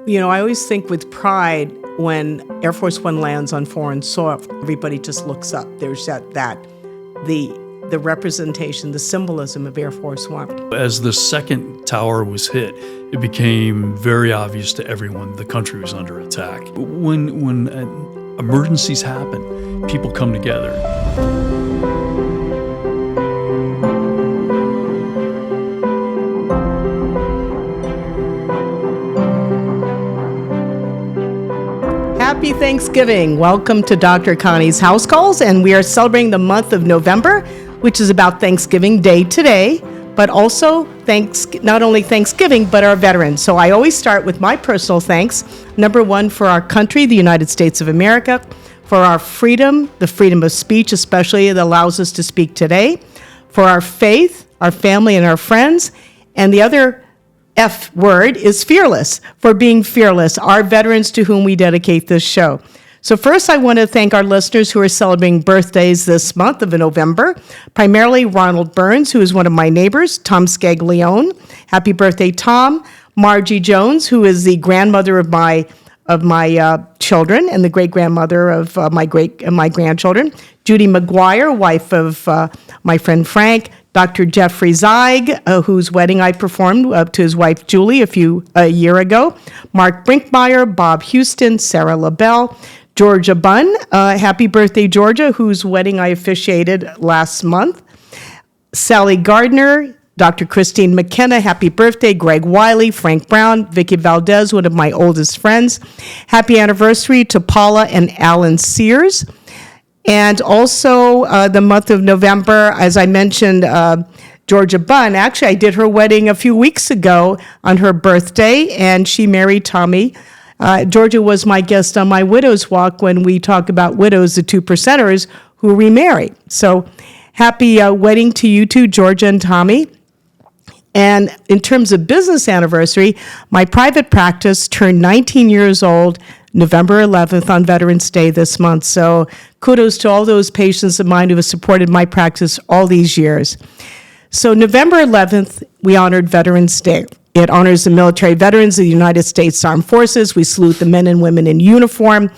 You know, I always think with pride when Air Force One lands on foreign soil, everybody just looks up. There's the representation, the symbolism of Air Force One. As the second tower was hit, it became very obvious to everyone the country was under attack. When emergencies happen, people come together. Happy Thanksgiving. Welcome to Dr. Connie's House Calls, and we are celebrating the month of November, which is about Thanksgiving Day today, but also not only Thanksgiving, but our veterans. So I always start with my personal thanks. Number one, for our country, the United States of America, for our freedom, the freedom of speech, especially that allows us to speak today, for our faith, our family, and our friends, and the other F word is fearless, for being fearless, our veterans to whom we dedicate this show. So first, I want to thank our listeners who are celebrating birthdays this month of November, primarily Ronald Burns, who is one of my neighbors, Tom Scaglione. Happy birthday, Tom. Margie Jones, who is the grandmother of my children and the great-grandmother of my grandchildren. Judy McGuire, wife of my friend Frank. Dr. Jeffrey Zeig, whose wedding I performed to his wife Julie a year ago. Mark Brinkmeyer, Bob Houston, Sarah LaBelle, Georgia Bunn. Happy birthday, Georgia, whose wedding I officiated last month. Sally Gardner, Dr. Christine McKenna, happy birthday. Greg Wiley, Frank Brown, Vicky Valdez, one of my oldest friends. Happy anniversary to Paula and Alan Sears. And also the month of November, as I mentioned, Georgia Bunn. Actually, I did her wedding a few weeks ago on her birthday, and she married Tommy. Georgia was my guest on my Widow's Walk when we talk about widows, the 2%ers who remarry. So happy wedding to you two, Georgia and Tommy. And in terms of business anniversary, my private practice turned 19 years old November 11th on Veterans Day this month. So kudos to all those patients of mine who have supported my practice all these years. So November 11th, we honored Veterans Day. It honors the military veterans of the United States Armed Forces. We salute the men and women in uniform.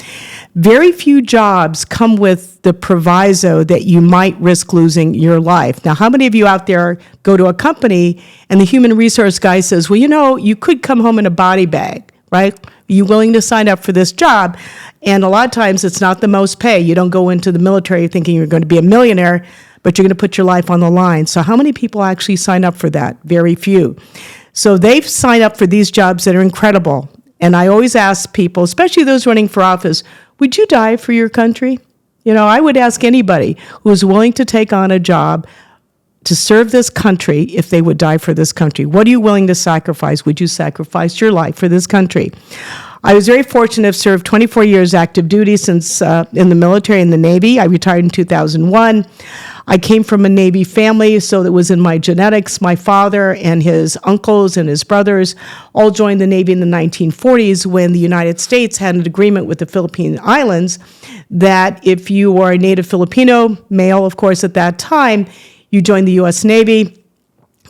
Very few jobs come with the proviso that you might risk losing your life. Now, how many of you out there go to a company and the human resource guy says, well, you know, you could come home in a body bag, right? Are you willing to sign up for this job? And a lot of times it's not the most pay. You don't go into the military thinking you're going to be a millionaire, but you're going to put your life on the line. So how many people actually sign up for that? Very few. So they've signed up for these jobs that are incredible. And I always ask people, especially those running for office, would you die for your country? You know, I would ask anybody who is willing to take on a job to serve this country if they would die for this country. What are you willing to sacrifice? Would you sacrifice your life for this country? I was very fortunate to have served 24 years active duty since in the military and the Navy. I retired in 2001. I came from a Navy family, so it was in my genetics. My father and his uncles and his brothers all joined the Navy in the 1940s when the United States had an agreement with the Philippine Islands that if you were a native Filipino, male, of course, at that time, you joined the U.S. Navy,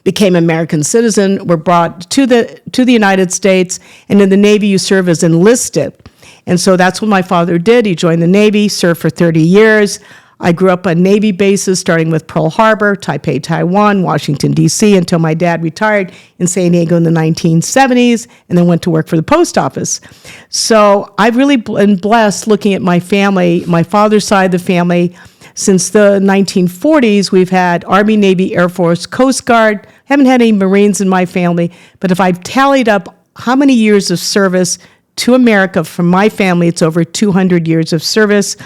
became an American citizen, were brought to the United States, and in the Navy you serve as enlisted. And so that's what my father did. He joined the Navy, served for 30 years. I grew up on Navy bases, starting with Pearl Harbor, Taipei, Taiwan, Washington, D.C., until my dad retired in San Diego in the 1970s, and then went to work for the post office. So I've really been blessed looking at my family, my father's side of the family. Since the 1940s, we've had Army, Navy, Air Force, Coast Guard. Haven't had any Marines in my family, but if I've tallied up how many years of service to America from my family, it's over 200 years of service.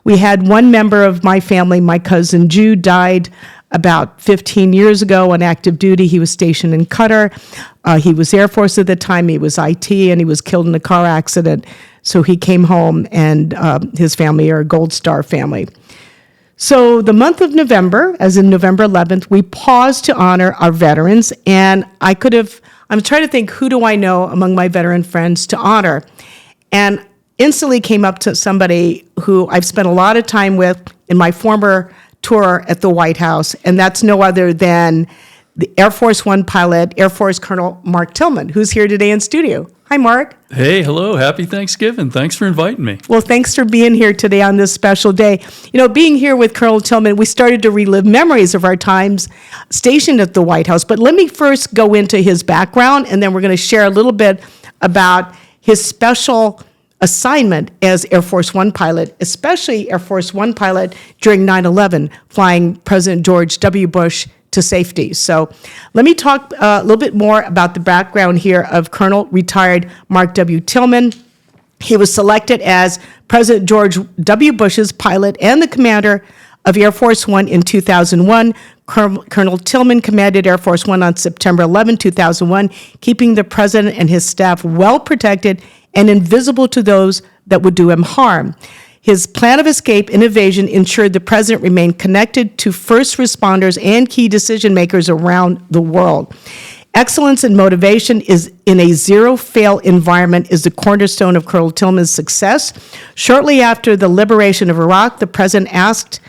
We had one member of my family, my cousin Jude, died about 15 years ago on active duty. He was stationed in Qatar. He was Air Force at the time. He was IT, and he was killed in a car accident. So he came home, and his family are a Gold Star family. So the month of November, as in November 11th, we paused to honor our veterans, and I'm trying to think, who do I know among my veteran friends to honor? And instantly came up to somebody who I've spent a lot of time with in my former tour at the White House, and that's no other than the Air Force One pilot, Air Force Colonel Mark Tillman, who's here today in studio. Hi, Mark. Hey, hello. Happy Thanksgiving. Thanks for inviting me. Well, thanks for being here today on this special day. You know, being here with Colonel Tillman, we started to relive memories of our times stationed at the White House. But let me first go into his background, and then we're going to share a little bit about his special assignment as Air Force One pilot, especially Air Force One pilot during 9/11, flying President George W. Bush to safety. So let me talk a little bit more about the background here of Colonel retired Mark W. Tillman. He was selected as President George W. Bush's pilot and the commander of Air Force One in 2001. Colonel Tillman commanded Air Force One on September 11, 2001, keeping the president and his staff well protected and invisible to those that would do him harm. His plan of escape and evasion ensured the president remained connected to first responders and key decision makers around the world. Excellence and motivation is in a zero-fail environment is the cornerstone of Colonel Tillman's success. Shortly after the liberation of Iraq, the president asked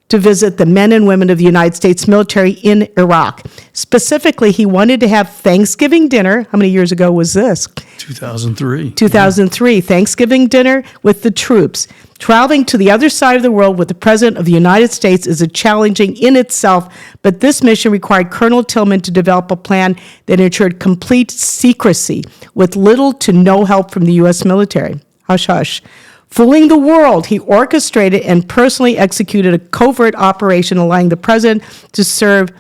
to visit the men and women of the United States military in Iraq. Specifically, he wanted to have Thanksgiving dinner. How many years ago was this? 2003. 2003, Thanksgiving dinner with the troops. Traveling to the other side of the world with the President of the United States is a challenging in itself, but this mission required Colonel Tillman to develop a plan that ensured complete secrecy with little to no help from the U.S. military. Hush, hush. Fooling the world, he orchestrated and personally executed a covert operation allowing the president to serve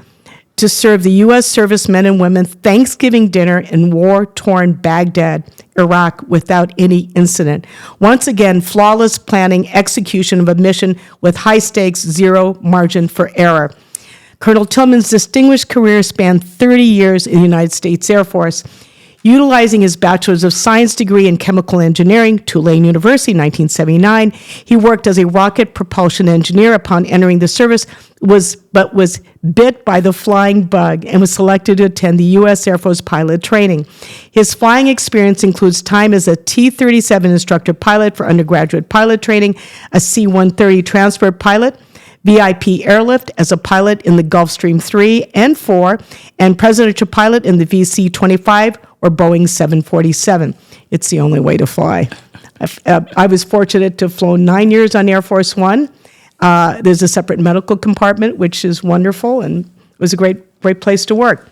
the U.S. servicemen and women Thanksgiving dinner in war-torn Baghdad, Iraq, without any incident. Once again, flawless planning, execution of a mission with high stakes, zero margin for error. Colonel Tillman's distinguished career spanned 30 years in the United States Air Force. Utilizing his Bachelor's of Science degree in Chemical Engineering, Tulane University, 1979, he worked as a rocket propulsion engineer upon entering the service, but was bit by the flying bug and was selected to attend the U.S. Air Force pilot training. His flying experience includes time as a T-37 instructor pilot for undergraduate pilot training, a C-130 transport pilot, VIP airlift as a pilot in the Gulfstream 3 and 4, and presidential pilot in the VC-25 or Boeing 747. It's the only way to fly. I was fortunate to have flown 9 years on Air Force One. There's a separate medical compartment, which is wonderful, and it was a great place to work.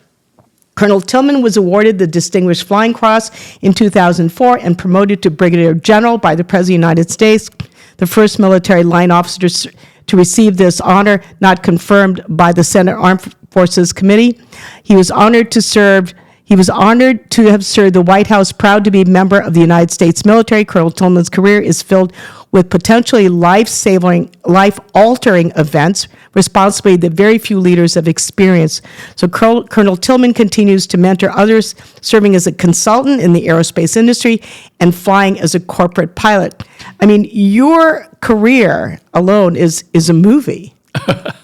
Colonel Tillman was awarded the Distinguished Flying Cross in 2004 and promoted to Brigadier General by the President of the United States, the first military line officer to receive this honor, not confirmed by the Senate Armed Forces Committee. He was honored to have served the White House, proud to be a member of the United States military. Colonel Tillman's career is filled with potentially life-altering events, responsibly that very few leaders have experienced. So Colonel Tillman continues to mentor others, serving as a consultant in the aerospace industry and flying as a corporate pilot. I mean, your career alone is a movie.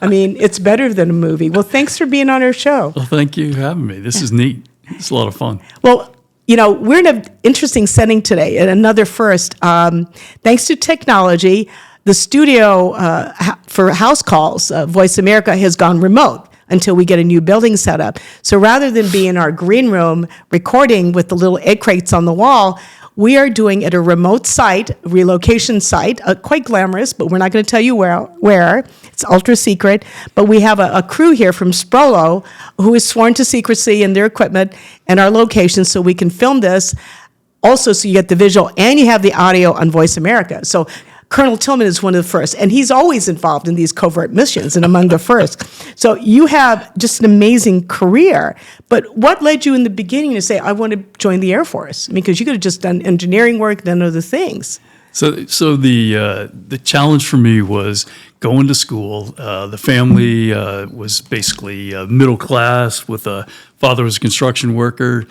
I mean, it's better than a movie. Well, thanks for being on our show. Well, thank you for having me. This is neat. It's a lot of fun. Well, you know, we're in an interesting setting today, and another first. Thanks to technology, the studio for house calls, Voice America, has gone remote until we get a new building set up. So rather than be in our green room recording with the little egg crates on the wall, we are doing at a remote site, relocation site, quite glamorous, but we're not going to tell you where. It's ultra secret. But we have a crew here from Sprolo who is sworn to secrecy in their equipment and our location, so we can film this. Also, so you get the visual and you have the audio on Voice America. So Colonel Tillman is one of the first, and he's always involved in these covert missions and among the first. So you have just an amazing career. But what led you in the beginning to say, I want to join the Air Force? I mean, because you could have just done engineering work, done other things. So the challenge for me was going to school. The family was basically middle class with a father was a construction worker.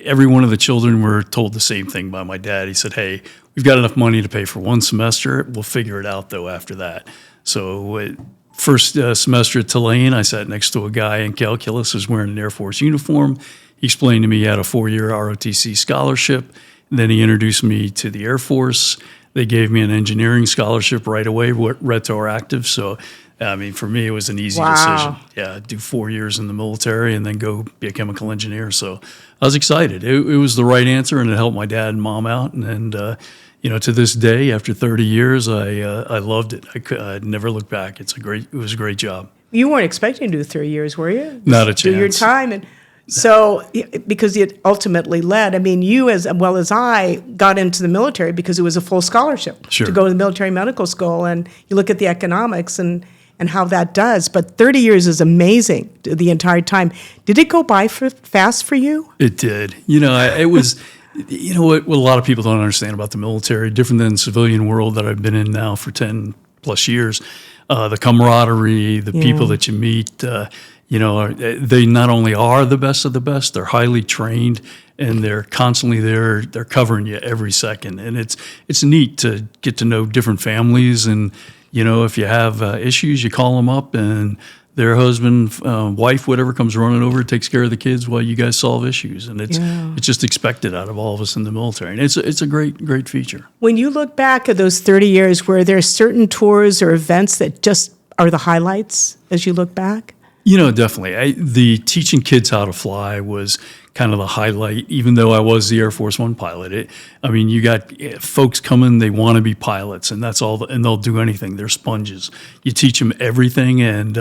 Every one of the children were told the same thing by my dad. He said, hey, we've got enough money to pay for one semester. We'll figure it out, though, after that. So first semester at Tulane, I sat next to a guy in calculus who was wearing an Air Force uniform. He explained to me he had a 4-year ROTC scholarship. And then he introduced me to the Air Force. They gave me an engineering scholarship right away, retroactive. So, I mean, for me, it was an easy decision. Yeah, do 4 years in the military and then go be a chemical engineer. So I was excited. It was the right answer, and it helped my dad and mom out. And to this day, after 30 years, I loved it. I'd never look back. It was a great job. You weren't expecting to do 3 years, were you? Not a chance. Do your time. And so, because it ultimately led, I mean, you as well as I got into the military because it was a full scholarship Sure. to go to the military medical school. And you look at the economics and how that does. But 30 years is amazing the entire time. Did it go by fast for you? It did. It was, what a lot of people don't understand about the military, different than the civilian world that I've been in now for 10 plus years. The camaraderie, the people that you meet, they not only are the best of the best, they're highly trained, and they're constantly there. They're covering you every second, and it's neat to get to know different families. And if you have issues, you call them up, and their husband, wife, whatever, comes running over, takes care of the kids while you guys solve issues, and it's just expected out of all of us in the military, and it's a great feature. When you look back at those 30 years, were there certain tours or events that just are the highlights as you look back? Definitely. The teaching kids how to fly was kind of the highlight, even though I was the Air Force One pilot. You got folks coming, they want to be pilots, and that's all, and they'll do anything. They're sponges. You teach them everything, and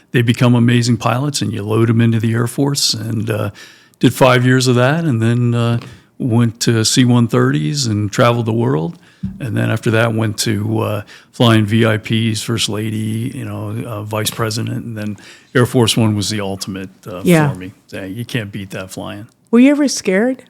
they become amazing pilots, and you load them into the Air Force, and did 5 years of that, and then went to C-130s and traveled the world. And then after that, went to flying VIPs, First Lady, Vice President, and then Air Force One was the ultimate for me. You can't beat that flying. Were you ever scared?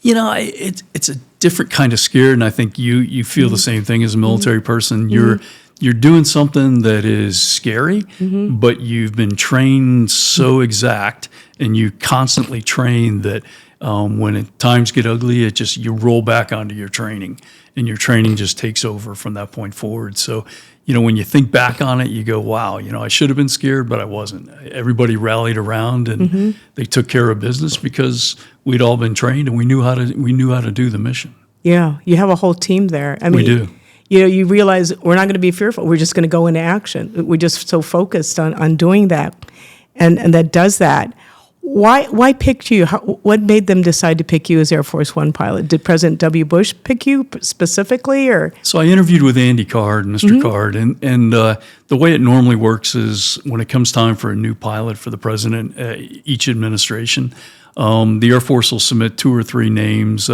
It's a different kind of scared, and I think you feel the same thing as a military person. You're doing something that is scary, but you've been trained so exact, and you constantly train that when times get ugly, you roll back onto your training, and your training just takes over from that point forward. So, when you think back on it, you go, wow, I should have been scared, but I wasn't. Everybody rallied around, and they took care of business because we'd all been trained, and we knew how to do the mission. Yeah, you have a whole team there. We do. You realize we're not going to be fearful. We're just going to go into action. We're just so focused on doing that, and that does that. Why picked you? What made them decide to pick you as Air Force One pilot? Did President W. Bush pick you specifically, or? So I interviewed with Andy Card, Mr. Card, and the way it normally works is when it comes time for a new pilot for the president, each administration, the Air Force will submit 2 or 3 names,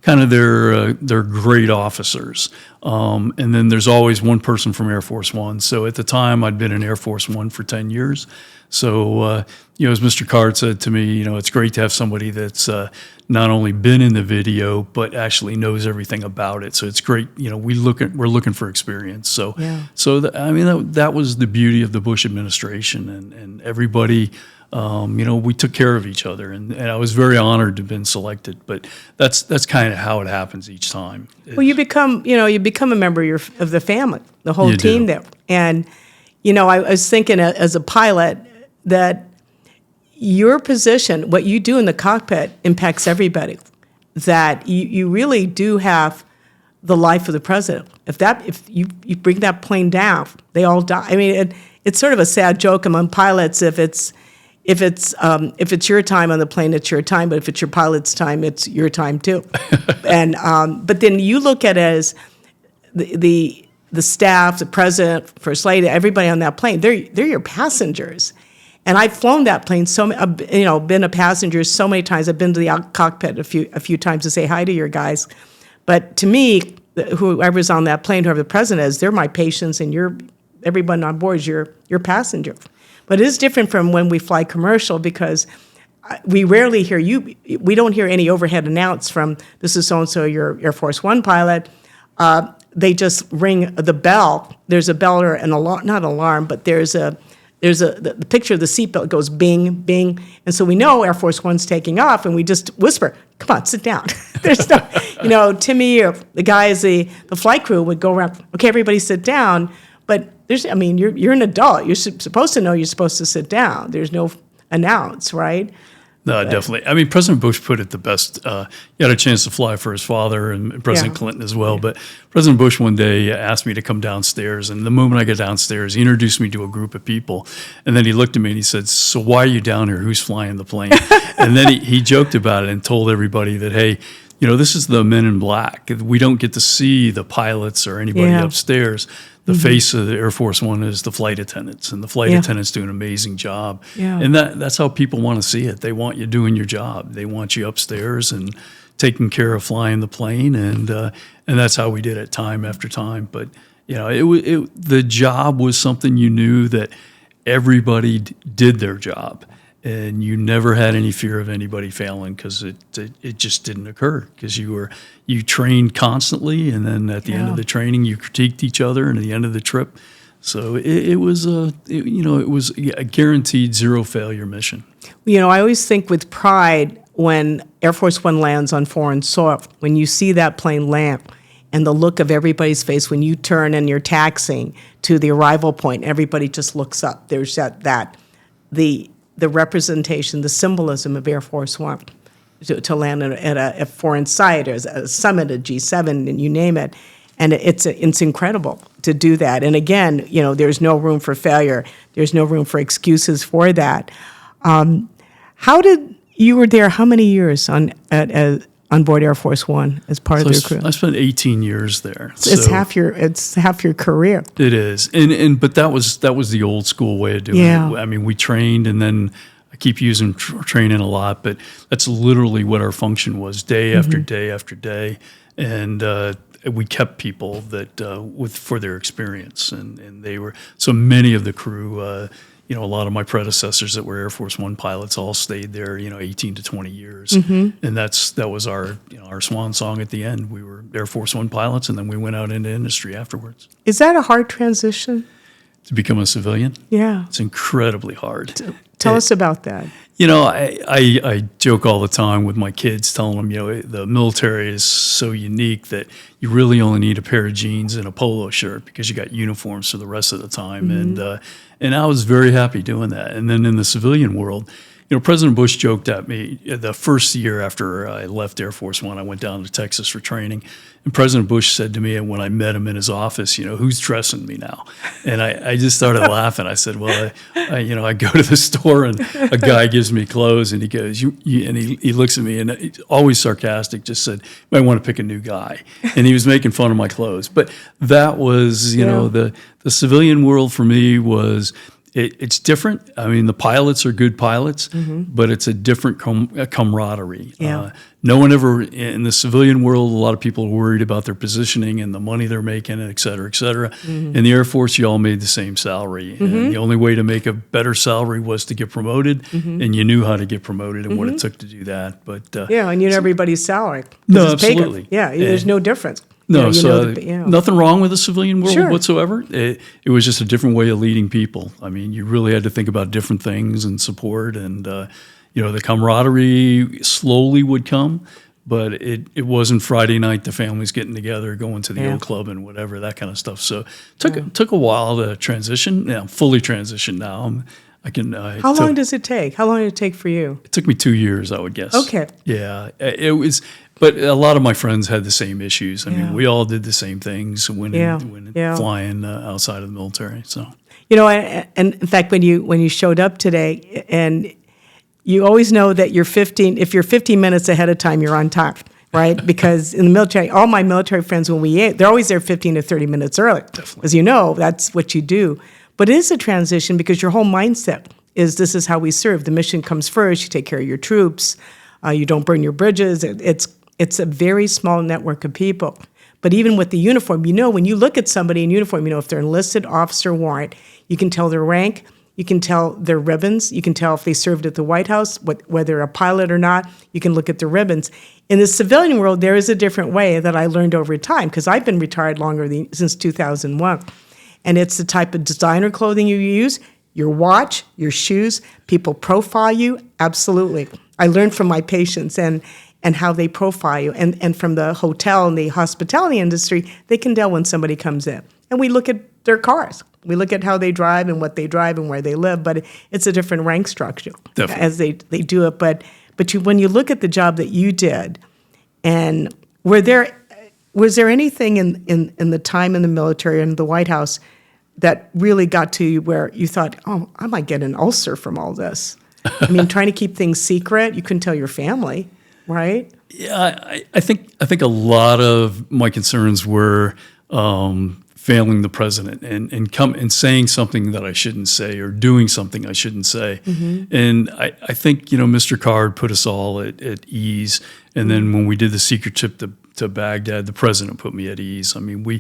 kind of their grade officers, and then there's always one person from Air Force One. So at the time, I'd been in Air Force One for 10 years. So, as Mr. Card said to me, it's great to have somebody that's not only been in the video, but actually knows everything about it. So it's great. We're looking for experience. So, that was the beauty of the Bush administration, and everybody, we took care of each other, and I was very honored to have been selected. But that's kind of how it happens each time. Well, you become a member of the family, the whole team there, and I was thinking as a pilot that your position, what you do in the cockpit, impacts everybody. That you really do have the life of the president. If you bring that plane down, they all die. I mean, it's sort of a sad joke among pilots. If it's your time on the plane, it's your time. But if it's your pilot's time, it's your time too. And but then you look at it as the staff, the president, First Lady, everybody on that plane. They're your passengers. And I've flown that plane been a passenger so many times. I've been to the cockpit a few times to say hi to your guys. But to me, whoever's on that plane, whoever the president is, they're my patients, and everyone on board is your passenger. But it is different from when we fly commercial, because we rarely hear we don't hear any overhead announce from, this is so-and-so, your Air Force One pilot. They just ring the bell. There's a bell or an alarm, not alarm, but there's the picture of the seatbelt goes bing, bing. And so we know Air Force One's taking off, and we just whisper, come on, sit down. There's no, Timmy or the guys, the flight crew would go around, okay, everybody sit down. But you're an adult. You're supposed to know you're supposed to sit down. There's no announce, right? No, definitely. I mean, President Bush put it the best. He had a chance to fly for his father and President Clinton as well. But President Bush one day asked me to come downstairs. And the moment I got downstairs, he introduced me to a group of people. And then he looked at me and he said, "So why are you down here? Who's flying the plane?" And then he joked about it and told everybody that, hey, this is the men in black. We don't get to see the pilots or anybody upstairs. The face of the Air Force One is the flight attendants, and the flight attendants do an amazing job. Yeah. And that's how people want to see it. They want you doing your job. They want you upstairs and taking care of flying the plane, and that's how we did it time after time. But the job was something you knew that everybody did their job. And you never had any fear of anybody failing because it just didn't occur because you trained constantly, and then at the end of the training you critiqued each other, and at the end of the trip, so it was a guaranteed zero failure mission. I always think with pride when Air Force One lands on foreign soil, when you see that plane land, and the look of everybody's face when you turn and you're taxiing to the arrival point, everybody just looks up. There's the representation, the symbolism of Air Force One to land at a foreign site or a summit, a G7, and you name it. And it's incredible to do that. And again, there's no room for failure. There's no room for excuses for that. You were there how many years on board Air Force One as part of your crew? I spent 18 years there. It's half your career. It is, but that was the old school way of doing it. I mean, we trained, and then I keep using training a lot, but that's literally what our function was, day after day after day, and we kept people that for their experience, and they were so many of the crew. A lot of my predecessors that were Air Force One pilots all stayed there, 18 to 20 years. And that was our swan song at the end. We were Air Force One pilots, and then we went out into industry afterwards. Is that a hard transition? To become a civilian? Yeah. It's incredibly hard. Tell us about that. I joke all the time with my kids, telling them, the military is so unique that you really only need a pair of jeans and a polo shirt because you got uniforms for the rest of the time. And I was very happy doing that. And then in the civilian world, President Bush joked at me the first year after I left Air Force One. I went down to Texas for training, and President Bush said to me when I met him in his office, "Who's dressing me now?" And I just started laughing. I said, "Well, I go to the store and a guy gives me clothes, and he goes, and he looks at me and always sarcastic, just said, you might want to pick a new guy." And he was making fun of my clothes. But that was, the civilian world for me was. It's different. I mean, the pilots are good pilots, but it's a different camaraderie. Yeah. No one ever, in the civilian world, a lot of people are worried about their positioning and the money they're making, et cetera, et cetera. In the Air Force, you all made the same salary. And the only way to make a better salary was to get promoted, and you knew how to get promoted and what it took to do that. But and everybody's salary. No, absolutely. There's no difference. No, nothing wrong with the civilian world whatsoever. It was just a different way of leading people. I mean, you really had to think about different things and support, and the camaraderie slowly would come, but it wasn't Friday night, the families getting together, going to the old club and whatever, that kind of stuff. So it took a while to transition. I'm fully transitioned now. How long does it take? How long did it take for you? It took me 2 years, I would guess. Okay. Yeah, it was. But a lot of my friends had the same issues. I mean, we all did the same things when flying outside of the military. So, and in fact, when you showed up today, and you always know that if you're 15 minutes ahead of time, you're on time, right? Because in the military, all my military friends, they're always there 15 to 30 minutes early. Definitely. As that's what you do. But it is a transition because your whole mindset is this is how we serve. The mission comes first. You take care of your troops. You don't burn your bridges. It's a very small network of people. But even with the uniform, when you look at somebody in uniform, if they're enlisted, officer, warrant, you can tell their rank, you can tell their ribbons, you can tell if they served at the White House, whether a pilot or not, you can look at the ribbons. In the civilian world, there is a different way that I learned over time, because I've been retired since 2001. And it's the type of designer clothing you use, your watch, your shoes, people profile you, absolutely. I learned from my patients and how they profile you. And from the hotel and the hospitality industry, they can tell when somebody comes in. And we look at their cars. We look at how they drive and what they drive and where they live, but it's a different rank structure Definitely. as they do it. But when you look at the job that you did, and was there anything in the time in the military and the White House that really got to you where you thought, oh, I might get an ulcer from all this? I mean, trying to keep things secret, you couldn't tell your family, right? Yeah, I think a lot of my concerns were failing the president and saying something that I shouldn't say or doing something I shouldn't say. And I think Mr. Card put us all at ease. And then when we did the secret trip to Baghdad, the president put me at ease. I mean, we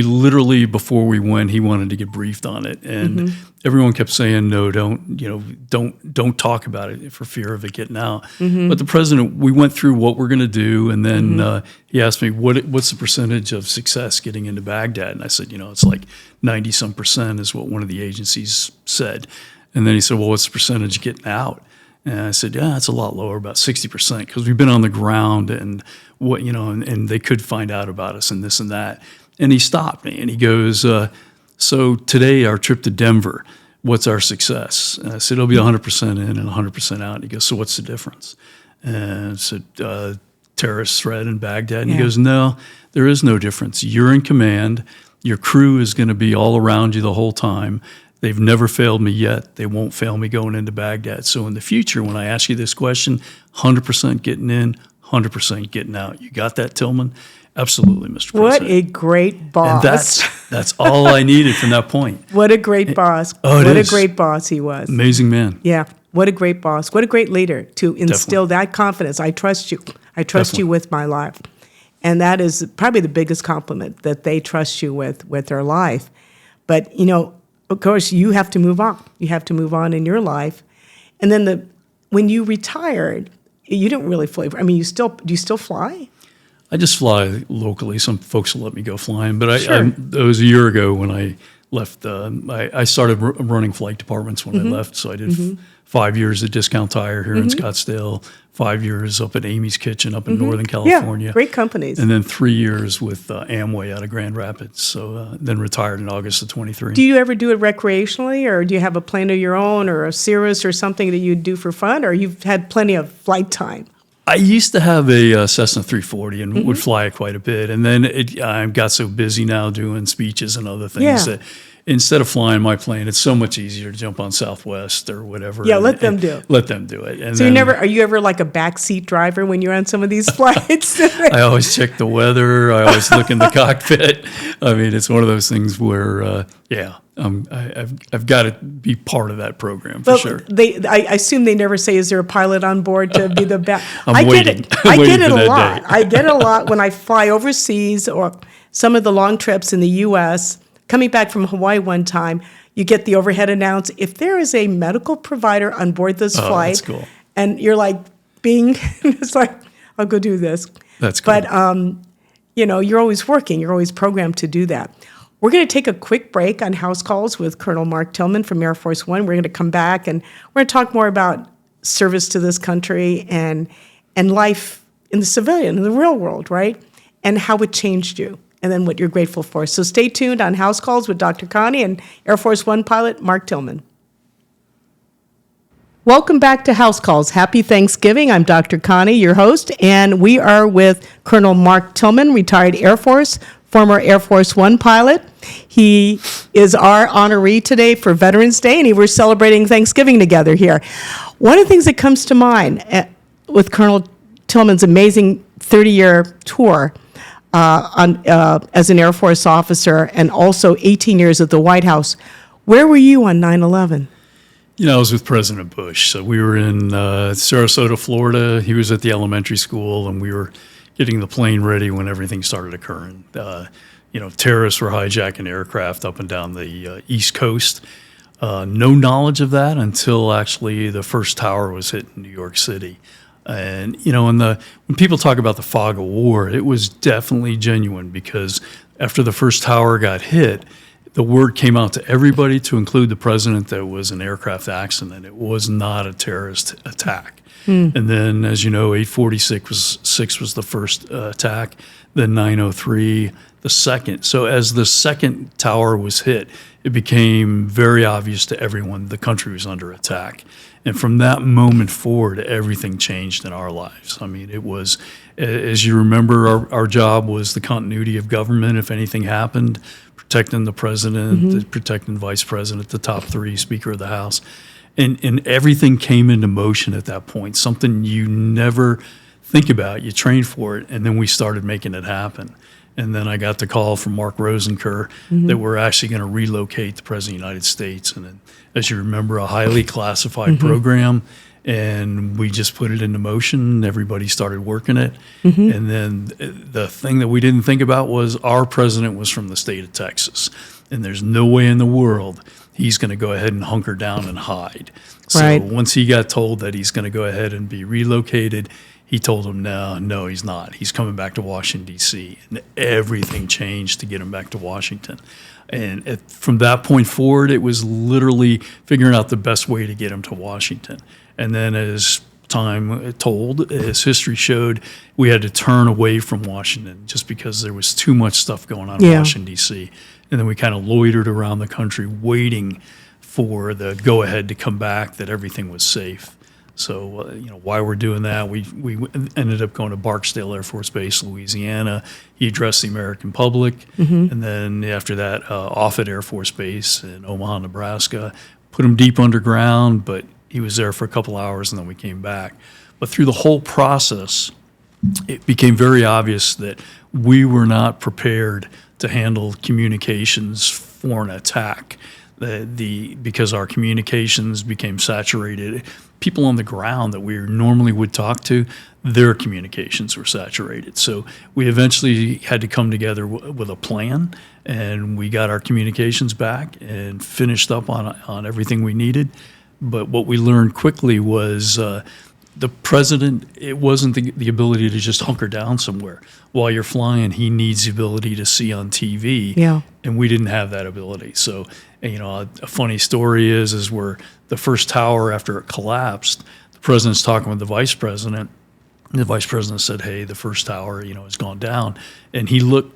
literally, before we went, he wanted to get briefed on it, and everyone kept saying, "No, don't talk about it for fear of it getting out." But the president, we went through what we're going to do, and then he asked me, "What's the percentage of success getting into Baghdad?" And I said, "It's like 90-some% is what one of the agencies said." And then he said, "Well, what's the percentage getting out?" And I said, "Yeah, it's a lot lower, about 60%, because we've been on the ground and and they could find out about us and this and that." And he stopped me and he goes, "So today, our trip to Denver, what's our success?" And I said, "It'll be 100% in and 100% out." And he goes, "So what's the difference?" And I said, "Terrorist threat in Baghdad." And he goes, "No, there is no difference. You're in command. Your crew is going to be all around you the whole time. They've never failed me yet. They won't fail me going into Baghdad. So in the future, when I ask you this question, 100% getting in, 100% getting out. You got that, Tillman?" "Absolutely, Mr. President." What a great boss. And that's all I needed from that point. What a great boss. Oh, What a great boss he was. Amazing man. Yeah. What a great boss. What a great leader to instill that confidence. I trust you. I trust you with my life. And that is probably the biggest compliment, that they trust you with their life. But, of course, you have to move on. You have to move on in your life. And then when you retired, you didn't really fly. I mean, do you still fly? I just fly locally. Some folks will let me go flying, but Sure. it was a year ago when I left. I started running flight departments when I left, so I did 5 years at Discount Tire here in Scottsdale, 5 years up at Amy's Kitchen up in Northern California. Yeah, great companies. And then 3 years with Amway out of Grand Rapids. So then retired in August of 23. Do you ever do it recreationally, or do you have a plane of your own, or a Cirrus, or something that you do for fun, or you've had plenty of flight time? I used to have a Cessna 340 and would fly it quite a bit. And then I got so busy now doing speeches and other things that instead of flying my plane, it's so much easier to jump on Southwest or whatever. Yeah, let them do it. Let them do it. And So are you ever like a backseat driver when you're on some of these flights? I always check the weather. I always look in the cockpit. I mean, it's one of those things where, I've got to be part of that program for sure. I assume they never say, "Is there a pilot on board to be the back?" I'm waiting. I I'm get waiting it for a that lot. day. I get it a lot when I fly overseas or some of the long trips in the U.S. Coming back from Hawaii one time, you get the overhead announce, "If there is a medical provider on board this flight," that's cool. And you're like, it's like, I'll go do this. That's cool. But you're always working. You're always programmed to do that. We're going to take a quick break on House Calls with Colonel Mark Tillman from Air Force One. We're going to come back and we're going to talk more about service to this country and life in the civilian, in the real world, right? And how it changed you, and then what you're grateful for. So stay tuned on House Calls with Dr. Connie and Air Force One pilot Mark Tillman. Welcome back to House Calls. Happy Thanksgiving. I'm Dr. Connie, your host, and we are with Colonel Mark Tillman, retired Air Force, former Air Force One pilot. He is our honoree today for Veterans Day, and we're celebrating Thanksgiving together here. One of the things that comes to mind with Colonel Tillman's amazing 30-year tour as an Air Force officer, and also 18 years at the White House, where were you on 9/11? I was with President Bush. So we were in Sarasota, Florida. He was at the elementary school, and we were getting the plane ready when everything started occurring. Terrorists were hijacking aircraft up and down the East Coast. No knowledge of that until actually the first tower was hit in New York City. And, when people talk about the fog of war, it was definitely genuine, because after the first tower got hit, the word came out to everybody, to include the president, that it was an aircraft accident. It was not a terrorist attack. And then, as you know, 846 was the first attack, then 903 the second. So as the second tower was hit, it became very obvious to everyone the country was under attack. And from that moment forward, everything changed in our lives. I mean, it was, as you remember, our job was the continuity of government. If anything happened, protecting the president, protecting the vice president, the top three, Speaker of the House. And everything came into motion at that point, something you never think about. You train for it, and then we started making it happen. And then I got the call from Mark Rosenker that we're actually going to relocate the President of the United States. And then, as you remember, a highly classified program, and we just put it into motion. Everybody started working it. And then the thing that we didn't think about was our president was from the state of Texas. And there's no way in the world he's going to go ahead and hunker down and hide. So Right. once he got told that he's going to go ahead and be relocated, he told him, no, he's not. He's coming back to Washington, D.C. And everything changed to get him back to Washington. And from that point forward, it was literally figuring out the best way to get him to Washington. And then as time told, as history showed, we had to turn away from Washington just because there was too much stuff going on in Washington, D.C. And then we kind of loitered around the country waiting for the go-ahead to come back that everything was safe. So, while we're doing that, we ended up going to Barksdale Air Force Base, Louisiana. He addressed the American public. And then after that, Offutt Air Force Base in Omaha, Nebraska. Put him deep underground, but he was there for a couple hours, and then we came back. But through the whole process, it became very obvious that we were not prepared to handle communications for an attack. Because our communications became saturated. People on the ground that we normally would talk to, their communications were saturated. So we eventually had to come together with a plan, and we got our communications back and finished up on everything we needed. But what we learned quickly was the president, it wasn't the ability to just hunker down somewhere. While you're flying, he needs the ability to see on TV. Yeah. And we didn't have that ability. So, a funny story is where the first tower, after it collapsed, the president's talking with the vice president. And the vice president said, hey, the first tower, has gone down. And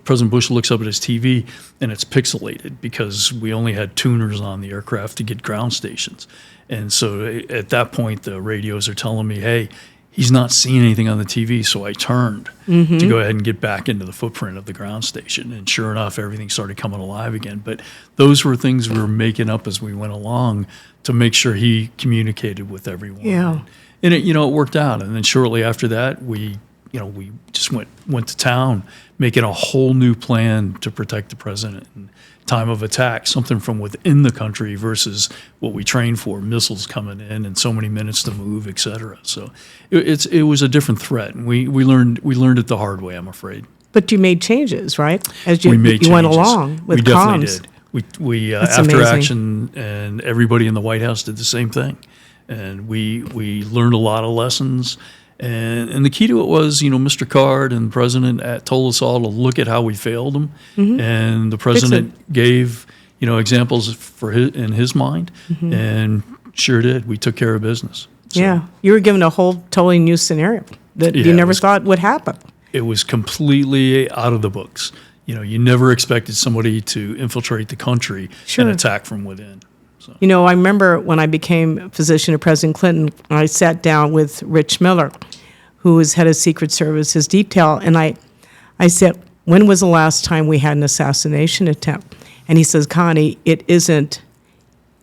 President Bush looks up at his TV, and it's pixelated because we only had tuners on the aircraft to get ground stations. And so at that point, the radios are telling me, hey, he's not seeing anything on the TV. So I turned to go ahead and get back into the footprint of the ground station. And sure enough, everything started coming alive again. But those were things we were making up as we went along to make sure he communicated with everyone. Yeah. And it worked out. And then shortly after that, we just went to town, making a whole new plan to protect the president in time of attack, something from within the country versus what we trained for, missiles coming in and so many minutes to move, et cetera. So it was a different threat, and we learned it the hard way, I'm afraid. But you made changes, right? As you went changes. along with we definitely comms. did. We That's after amazing. action, and everybody in the White House did the same thing, and we learned a lot of lessons. And the key to it was, Mr. Card and the president told us all to look at how we failed him, and the president gave examples in his mind, and sure did. We took care of business. So Yeah. You were given a whole totally new scenario that you it never was- thought would happen. it was completely out of the books. You never expected somebody to infiltrate the country Sure. and attack from within. So. I remember when I became physician to President Clinton, I sat down with Rich Miller, who was head of Secret Service, his detail, and I said, when was the last time we had an assassination attempt? And he says, Connie, it isn't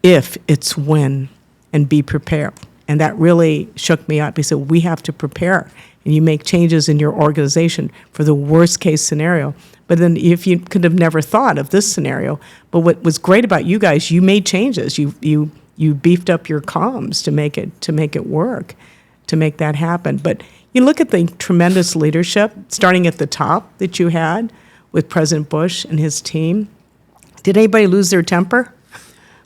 if, it's when, and be prepared. And that really shook me up. He said, we have to prepare, and you make changes in your organization for the worst case scenario. But then if you could have never thought of this scenario, but what was great about you guys, you made changes. You beefed up your comms to make it work, to make that happen. But you look at the tremendous leadership, starting at the top that you had with President Bush and his team. Did anybody lose their temper?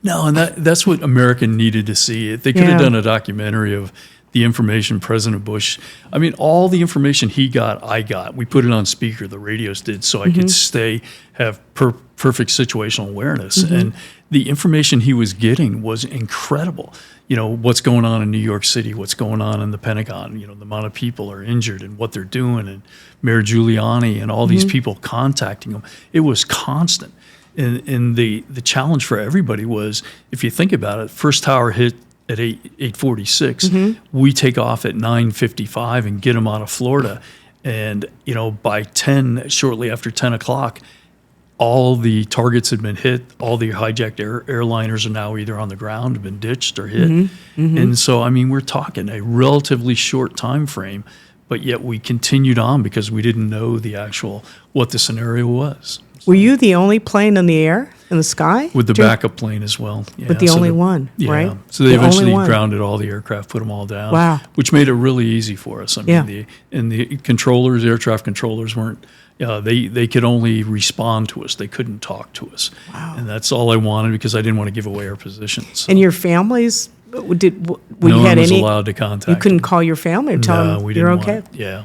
No, and that's what America needed to see. They could have Yeah. done a documentary of the information President Bush, I mean, all the information he got, I got. We put it on speaker, the radios did, so I could have perfect situational awareness. And the information he was getting was incredible. What's going on in New York City, what's going on in the Pentagon, the amount of people are injured and what they're doing, and Mayor Giuliani and all these people contacting him. It was constant. And the challenge for everybody was, if you think about it, first tower hit at 8:46. We take off at 9:55 and get them out of Florida. And, by shortly after 10 o'clock, all the targets had been hit. All the hijacked airliners are now either on the ground, have been ditched or hit. And so, I mean, we're talking a relatively short time frame, but yet we continued on because we didn't know what the scenario was. Were you the only plane in the air, in the sky? With the backup plane as well. Yeah, but the only one, right? So they eventually grounded all the aircraft, put them all down. Wow. Which made it really easy for us. I mean, the controllers, air traffic controllers weren't, they could only respond to us. They couldn't talk to us. Wow. And that's all I wanted because I didn't want to give away our positions. So. And your families, No one was allowed to contact You couldn't them. call your family and tell them we you're didn't okay? want it. Yeah.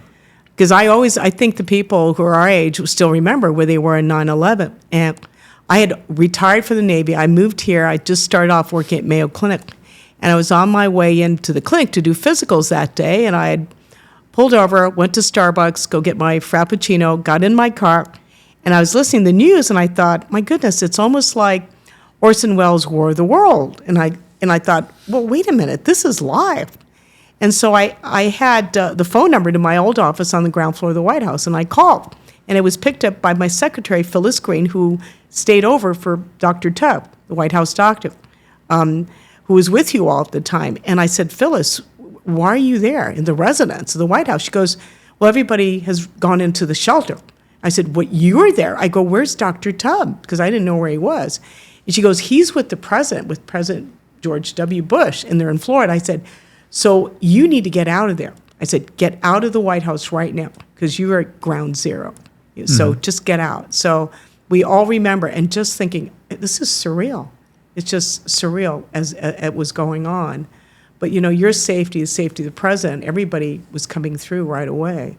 Because I think the people who are our age will still remember where they were in 9/11. And I had retired from the Navy. I moved here. I just started off working at Mayo Clinic. And I was on my way into the clinic to do physicals that day. And I had pulled over, went to Starbucks, go get my Frappuccino, got in my car. And I was listening to the news, and I thought, my goodness, it's almost like Orson Welles' War of the World. And I thought, well, wait a minute, this is live. And so I had the phone number to my old office on the ground floor of the White House, and I called. And it was picked up by my secretary, Phyllis Green, who stayed over for Dr. Tubb, the White House doctor, who was with you all at the time. And I said, Phyllis, why are you there in the residence of the White House? She goes, well, everybody has gone into the shelter. I said, what, you were there? I go, where's Dr. Tubb? Because I didn't know where he was. And she goes, he's with with President George W. Bush, and they're in Florida. I said, so you need to get out of there. I said, get out of the White House right now because you are at ground zero. So just get out. So we all remember and just thinking, this is surreal. It's just surreal as it was going on. But, your safety is safety of the president. Everybody was coming through right away.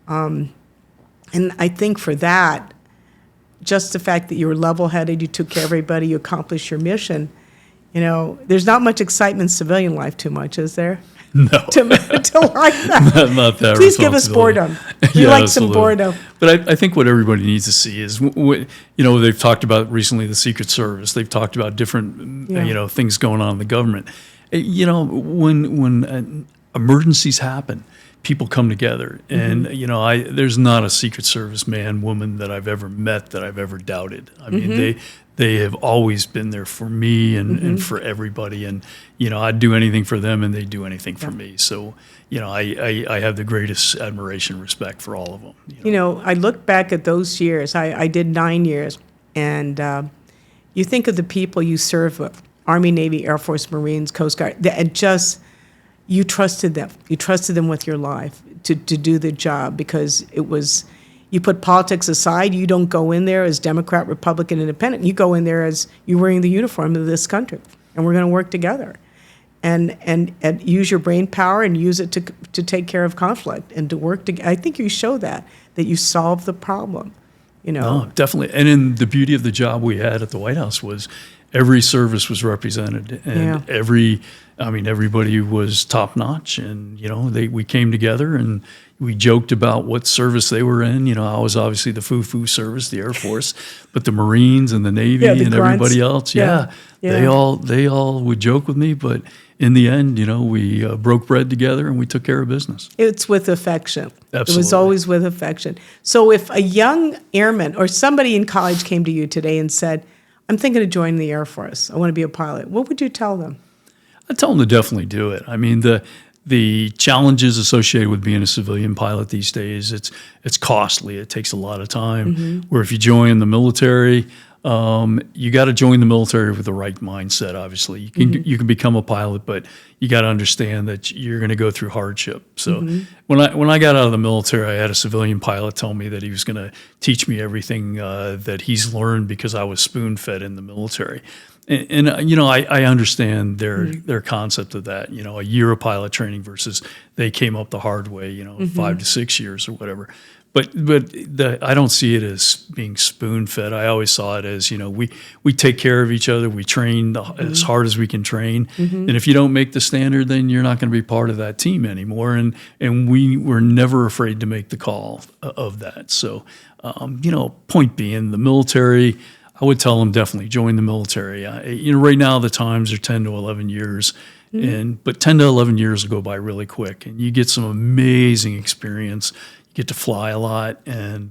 And I think for that, just the fact that you were level-headed, you took care of everybody, you accomplished your mission, there's not much excitement in civilian life too much, is there? No. to like that. Not that Please give us boredom. We like some boredom. But I think what everybody needs to see is, they've talked about recently the Secret Service. They've talked about different, things going on in the government. When emergencies happen, people come together. And, there's not a Secret Service man, woman that I've ever met that I've ever doubted. I mean, they have always been there for me and for everybody. And, I'd do anything for them and they'd do anything for me. So, I have the greatest admiration and respect for all of them. I look back at those years. I did 9 years. And you think of the people you served with, Army, Navy, Air Force, Marines, Coast Guard, and just you trusted them. You trusted them with your life to do the job because it was, you put politics aside. You don't go in there as Democrat, Republican, Independent. You go in there as you're wearing the uniform of this country, and we're going to work together, and use your brain power and use it to take care of conflict and to work together. I think you show that you solve the problem. Oh, definitely. And in the beauty of the job we had at the White House was every service was represented, and everybody was top notch. And we came together and we joked about what service they were in. I was obviously the foo-foo service, the Air Force, but the Marines and the Navy the and grunts. everybody else, they all would joke with me. But in the end, we broke bread together and we took care of business. It's with affection. Absolutely. It was always with affection. So if a young airman or somebody in college came to you today and said, I'm thinking of joining the Air Force, I want to be a pilot, what would you tell them? I'd tell them to definitely do it. I mean, the challenges associated with being a civilian pilot these days, it's costly. It takes a lot of time. Where if you join the military, You got to join the military with the right mindset. Obviously, you can become a pilot, but you got to understand that you're going to go through hardship. So when I got out of the military, I had a civilian pilot tell me that he was going to teach me everything that he's learned because I was spoon fed in the military. And I understand their concept of that. A year of pilot training versus they came up the hard way. 5 to 6 years or whatever. But I don't see it as being spoon fed. I always saw it as we take care of each other. We train as hard as we can train. And if you don't make the standard, then you're not going to be part of that team anymore. And we were never afraid to make the call of that. So point being, the military. I would tell them definitely join the military. Right now the times are 10 to 11 years, but 10 to 11 years will go by really quick, and you get some amazing experience. You get to fly a lot, and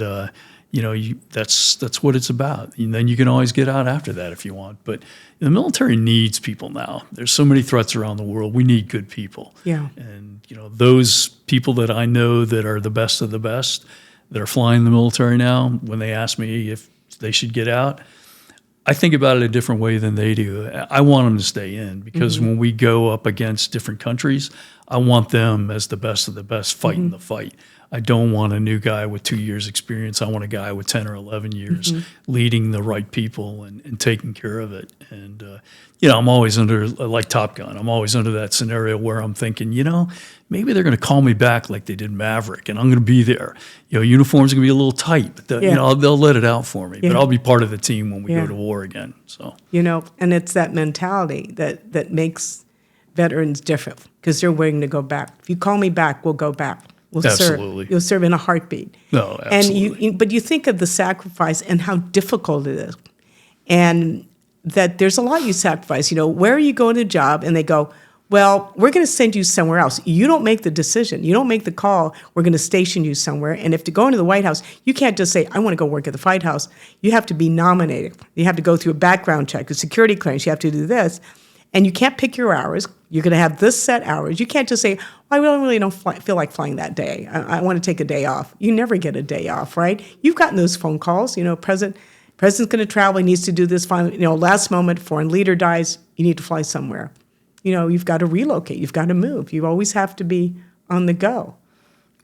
that's what it's about. And then you can always get out after that if you want. But the military needs people now. There's so many threats around the world. We need good people. Yeah. And those people that I know that are the best of the best that are flying the military now, when they ask me if they should get out, I think about it a different way than they do. I want them to stay in because when we go up against different countries, I want them as the best of the best fighting the fight. I don't want a new guy with 2 years experience. I want a guy with 10 or 11 years leading the right people and taking care of it. And, I'm always under, like Top Gun, I'm always under that scenario where I'm thinking, maybe they're going to call me back like they did Maverick, and I'm going to be there. Uniform's going to be a little tight, but they'll let it out for me. But I'll be part of the team when we go to war again. So and it's that mentality that makes veterans different because they're willing to go back. If you call me back, we'll go back. We'll absolutely. Serve. You'll serve in a heartbeat. No, absolutely. But you think of the sacrifice and how difficult it is, and that there's a lot you sacrifice. Where are you going to a job? And they go, well, we're going to send you somewhere else. You don't make the decision. You don't make the call. We're going to station you somewhere. And if to go into the White House, you can't just say, I want to go work at the White House. You have to be nominated. You have to go through a background check, a security clearance. You have to do this. And you can't pick your hours. You're going to have this set hours. You can't just say, I really don't feel like flying that day. I want to take a day off. You never get a day off, right? You've gotten those phone calls. President's going to travel. He needs to do this. Finally, last moment, foreign leader dies. You need to fly somewhere. You've got to relocate. You've got to move. You always have to be on the go.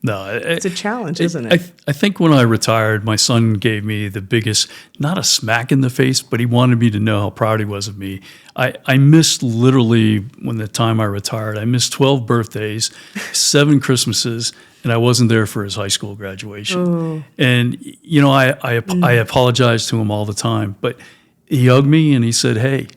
No, it's a challenge, isn't it? I think when I retired, my son gave me the biggest, not a smack in the face, but he wanted me to know how proud he was of me. I missed literally, when the time I retired, I missed 12 birthdays, 7 Christmases, and I wasn't there for his high school graduation. Ooh. And, I apologize to him all the time, but he hugged me and he said, hey,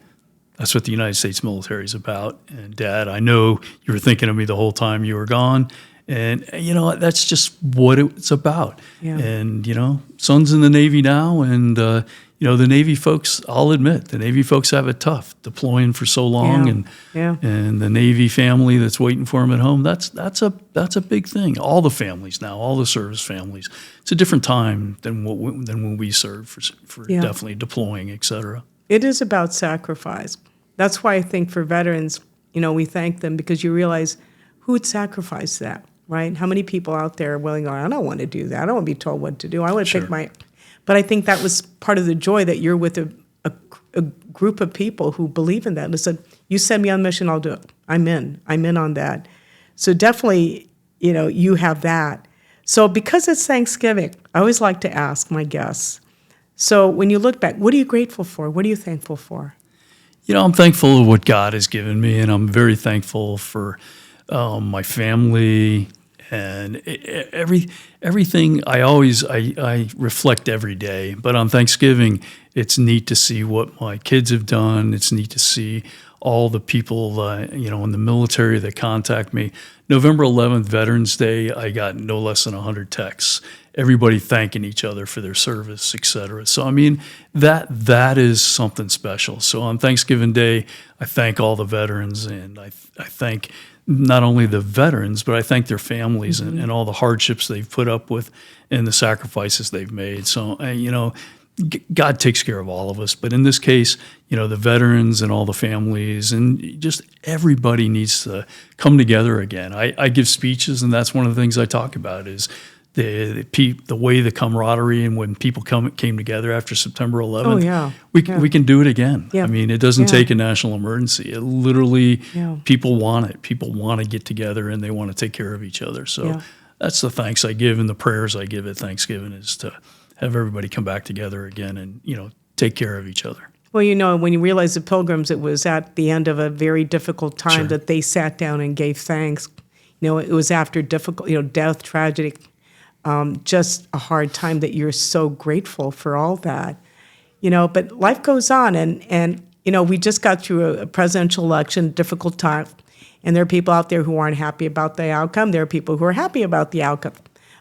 that's what the United States military is about. And Dad, I know you were thinking of me the whole time you were gone. And, that's just what it's about. Yeah. And, son's in the Navy now. And, the Navy folks, I'll admit, the Navy folks have it tough deploying for so long. And the Navy family that's waiting for them at home, that's a big thing. All the families now, all the service families. It's a different time than when we served for definitely deploying, et cetera. It is about sacrifice. That's why I think for veterans, we thank them because you realize who would sacrifice that, right? How many people out there are willing, I don't want to do that. I don't want to be told what to do. I want to pick my... But I think that was part of the joy that you're with a group of people who believe in that. And said, you send me on a mission, I'll do it. I'm in on that. So definitely, you have that. So because it's Thanksgiving, I always like to ask my guests, so when you look back, what are you grateful for? What are you thankful for? I'm thankful of what God has given me, and I'm very thankful for my family and everything. I reflect every day, but on Thanksgiving, it's neat to see what my kids have done. It's neat to see all the people, in the military that contact me. November 11th, Veterans Day, I got no less than 100 texts. Everybody thanking each other for their service, et cetera. So, that is something special. So on Thanksgiving Day, I thank all the veterans, and I thank not only the veterans, but I thank their families and all the hardships they've put up with and the sacrifices they've made. So, God takes care of all of us. But in this case, the veterans and all the families and just everybody needs to come together again. I give speeches, and that's one of the things I talk about is the way the camaraderie and when people came together after September 11th. Oh, yeah. We can do it again. Yeah. I mean, it doesn't Yeah. take a national emergency. It literally, Yeah. people want it. People want to get together and they want to take care of each other. So Yeah. that's the thanks I give and the prayers I give at Thanksgiving is to have everybody come back together again and, take care of each other. Well, when you realize the Pilgrims, it was at the end of a very difficult time Sure. that they sat down and gave thanks. It was after difficult, death, tragedy, just a hard time that you're so grateful for all that. But life goes on, and we just got through a presidential election, difficult time, and there are people out there who aren't happy about the outcome. There are people who are happy about the outcome.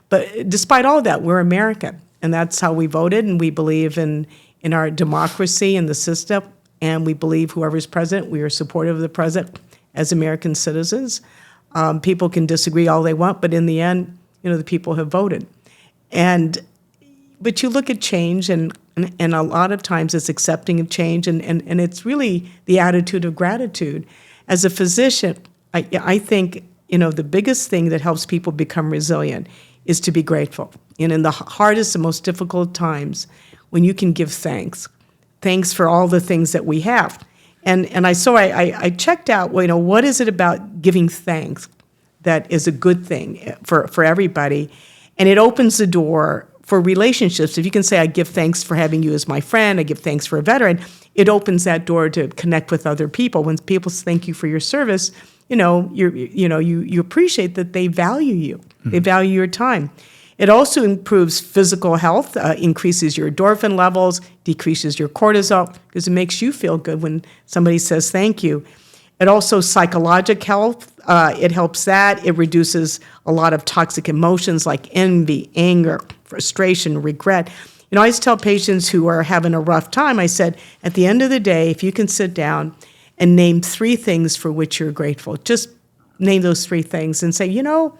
But despite all that, we're American, and that's how we voted, and we believe in our democracy and the system, and we believe whoever's president, we are supportive of the president as American citizens. People can disagree all they want, but in the end, the people have voted. But you look at change, and a lot of times it's accepting of change, and it's really the attitude of gratitude. As a physician, I think, the biggest thing that helps people become resilient is to be grateful. And in the hardest and most difficult times, when you can give thanks for all the things that we have. And I checked out, what is it about giving thanks that is a good thing for everybody? And it opens the door for relationships. If you can say, I give thanks for having you as my friend, I give thanks for a veteran, it opens that door to connect with other people. When people thank you for your service, you appreciate that they value you. Mm-hmm. They value your time. It also improves physical health, increases your endorphin levels, decreases your cortisol, because it makes you feel good when somebody says thank you. It also psychological health, it helps that. It reduces a lot of toxic emotions like envy, anger, frustration, regret. I always tell patients who are having a rough time, I said, at the end of the day, if you can sit down and name 3 things for which you're grateful, just name those 3 things and say, it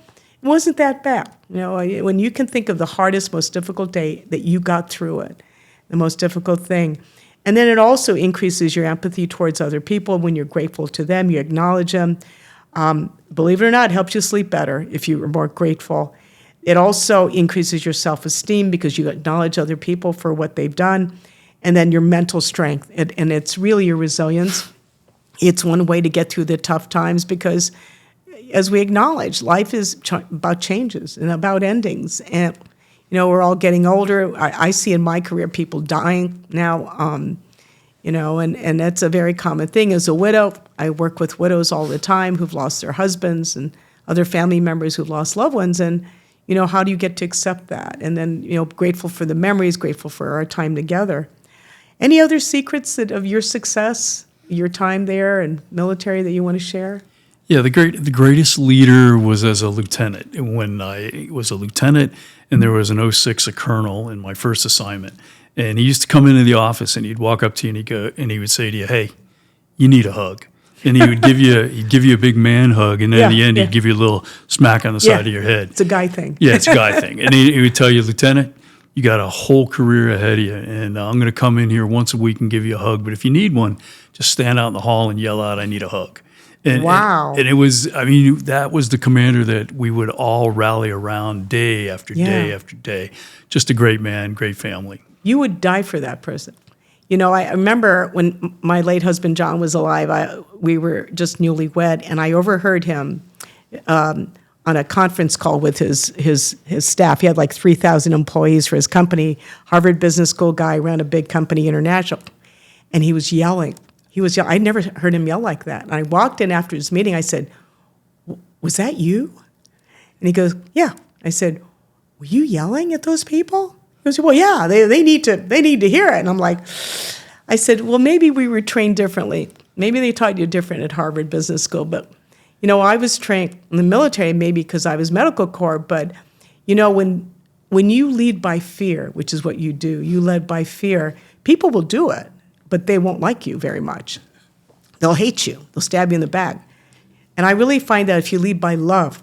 wasn't that bad. When you can think of the hardest, most difficult day that you got through it, the most difficult thing. And then it also increases your empathy towards other people. When you're grateful to them, you acknowledge them. Believe it or not, it helps you sleep better if you are more grateful. It also increases your self-esteem because you acknowledge other people for what they've done. And then your mental strength. And it's really your resilience. It's one way to get through the tough times because, as we acknowledge, life is about changes and about endings. And, we're all getting older. I see in my career people dying now, and that's a very common thing. As a widow, I work with widows all the time who've lost their husbands and other family members who've lost loved ones. And, how do you get to accept that? And then, grateful for the memories, grateful for our time together. Any other secrets of your success, your time there and military that you want to share? Yeah, the greatest leader was as a lieutenant. When I was a lieutenant, and there was an 06, a colonel in my first assignment, and he used to come into the office and he'd walk up to you and he would say to you, "Hey, you need a hug," and he would give you a big man hug, and then at the end he'd give you a little smack on the side of your head. It's a guy thing. Yeah, it's a guy thing, and he would tell you, "Lieutenant, you got a whole career ahead of you, and I'm going to come in here once a week and give you a hug. But if you need one, just stand out in the hall and yell out, 'I need a hug.'" Wow. And it was, that was the commander that we would all rally around day after day after day. Just a great man, great family. You would die for that person. I remember when my late husband John was alive, we were just newlywed, and I overheard him on a conference call with his staff. He had like 3,000 employees for his company, Harvard Business School guy, ran a big company, international, and he was yelling. I'd never heard him yell like that. And I walked in after his meeting. I said, "Was that you?" And he goes, "Yeah." I said, "Were you yelling at those people?" He goes, "Well, yeah, they need to hear it." And I'm like, I said, "Well, maybe we were trained differently. Maybe they taught you different at Harvard Business School. But, I was trained in the military maybe because I was medical corps. But, when you lead by fear, which is what you do, you led by fear, people will do it. But they won't like you very much. They'll hate you. They'll stab you in the back. And I really find that if you lead by love,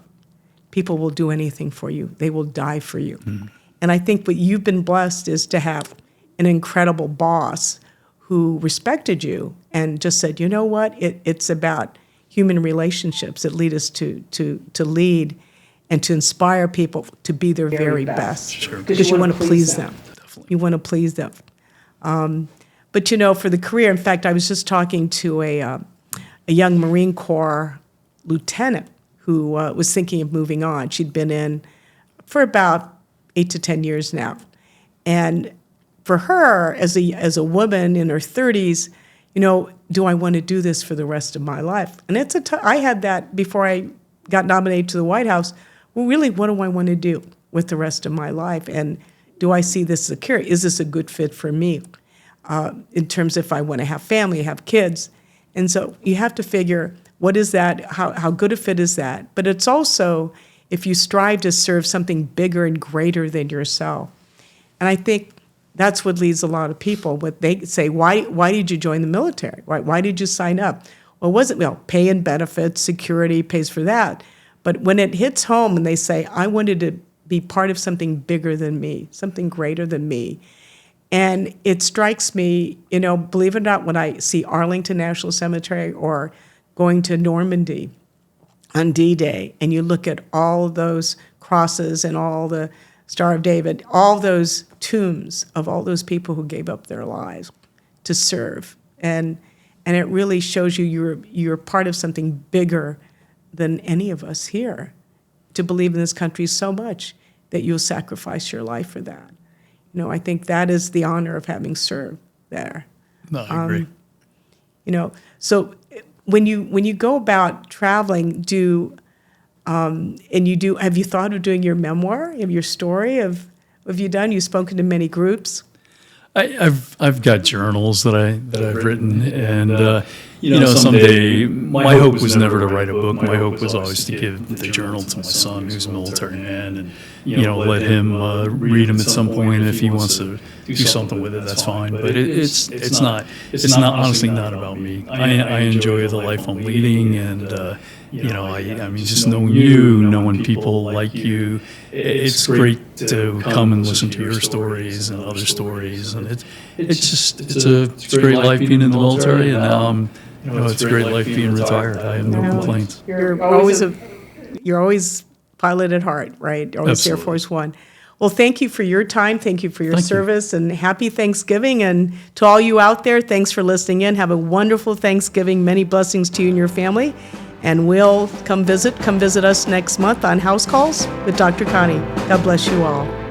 people will do anything for you. They will die for you. Mm. And I think what you've been blessed is to have an incredible boss who respected you and just said, "You know what? It's about human relationships that lead us to lead and to inspire people to be their very best. Sure. Because you want to please them. Definitely. You want to please them. But for the career, in fact, I was just talking to a young Marine Corps lieutenant who was thinking of moving on. She'd been in for about 8 to 10 years now. And for her, as a woman in her 30s, do I want to do this for the rest of my life? And I had that before I got nominated to the White House. Well, really, what do I want to do with the rest of my life? And do I see this as a career? Is this a good fit for me? In terms of if I want to have family, have kids. And so you have to figure, what is that? How good a fit is that? But it's also if you strive to serve something bigger and greater than yourself. And I think that's what leads a lot of people. What they say, why did you join the military? Why did you sign up? Well, it wasn't, pay and benefits, security pays for that. But when it hits home and they say, I wanted to be part of something bigger than me, something greater than me. And it strikes me, believe it or not, when I see Arlington National Cemetery or going to Normandy on D-Day, and you look at all those crosses and all the Star of David, all those tombs of all those people who gave up their lives to serve. And it really shows you're part of something bigger than any of us here, to believe in this country so much that you'll sacrifice your life for that. I think that is the honor of having served there. No, I agree. So when you go about traveling, have you thought of doing your memoir, of your story? Have you done? You've spoken to many groups. I've got journals that I've written, and someday my hope was never to write a book. My hope was always to give the journal to my son, who's a military man, and let him read them at some point. If he wants to do something with it, that's fine. But it's not honestly not about me. I enjoy the life I'm leading, and I mean, just knowing people like you, it's great to come and listen to your stories and other stories, and it's a great life being in the military, and now it's a great life being retired. I have no complaints. You're always pilot at heart, right? You're always Absolutely. Air Force One. Well, thank you for your time. Thank you for your service, and happy Thanksgiving. And to all you out there, thanks for listening in. Have a wonderful Thanksgiving. Many blessings to you and your family. And we'll come visit us next month on House Calls with Dr. Connie. God bless you all.